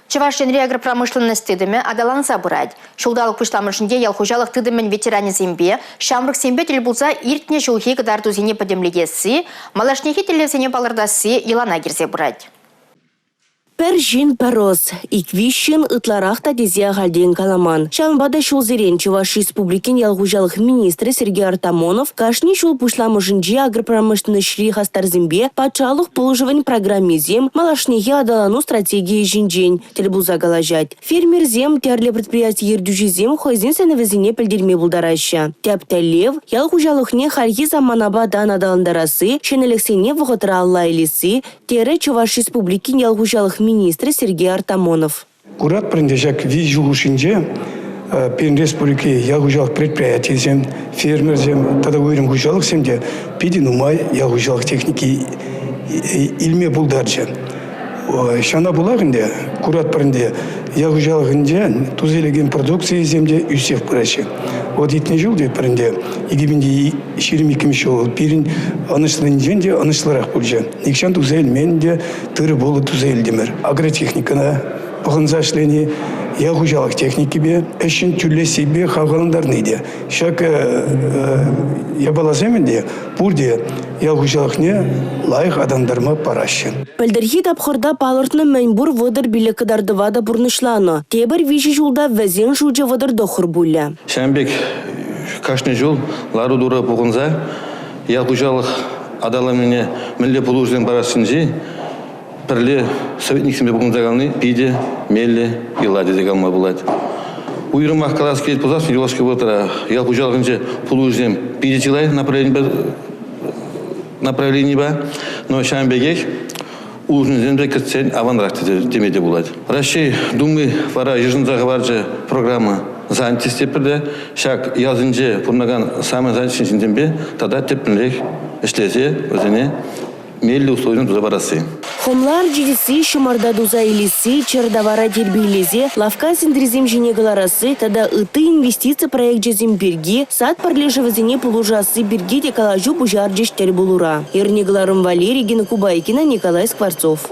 Чувашия агропромышленность тыдыме адаланса бурать. Шулдалық пышламышынде ялхужалық тыдымен ветеране зембе, шамрық сембе телбулса иртне шулхи кадартузине подемлегесі, малашнехи телевзине палардасы елана кирзе бурать. Пер жин парос. Иквищен ытларахта дезе галден каламан. Шанбада шул зерен Чуваш республикин ялгужалых министры Сергей Артамонов кашни шул пушламышынже агропромышленный шри хастарзимбе пачалых положивань программе зем малашнеге адалану стратегии жинжень телбуза галажать. Фермер зем тярле предприятий ердюжи зем хойзин сеневезине пельдерме булдараща. Тяптелев ялгужалыхне харги заманаба дан адаландарасы шенелексене вғытра алла илиси тере Чуваш республикин ялгужалых министр Сергей Артамонов. Курат принадлежит визжулушинже пен республики ялгужалых предприятий зем, фермер зем, тогда уйрем гужалых земде, пидин умай ялгужалых техники илме булдарча. Шана булагынде, курат принде ялгужалыгынде тузелеген продукции земде үсев пырачы. Вот итне жылде принде, игибинде ширимиким шол, пирин анышлынженде анышларах булжа. Никшан тузелменде тыры болы тузелдемер. Агротехникана пахынзашлени ялгужалых техникибе, эшин тюлле себе хавгаландарныйде. Шак ябалаземенде, пурде ялгужалыхне лайық адамдарма паращын. Пәлдерхи тапхырда палыртны мәнбур вадыр билекі дардывада бұрнышланы. Тебір виші жылда вәзен жылжы вадыр дохыр бұлля. Шәмбек кашны жыл лару дура бұғынза, ялгужалық адаламыне мүлі пұлужден барасынжи, пірлі советниксімбе бұғынза қалны, пиде, мелі, иладе де қалма бұлады. Уйрым аққалас келет бұзасын, елашқа бұлатыра, ялгужалығынже пұлужден пиде тилай направлений ба, но шамбегек улужный земле катцен аванракты демеде булат. Россия думы вара ежинзага варжа программа занятости теперде шак язынже пурнаган самый занятости дембе тогда тепнлек эшлезе өзене мелли условиен туза барасы. Хомлар жидisi шумарда дуза илиси, чердавара дербейлезе, лавка синдризим женегаларасы, тада ыты инвестиция проект жезим берги, сад парлежевазине полужасы берги декалажу бужар жештер булура. Ирнегаларым Валерий Генкубайкина, Николай Скворцов.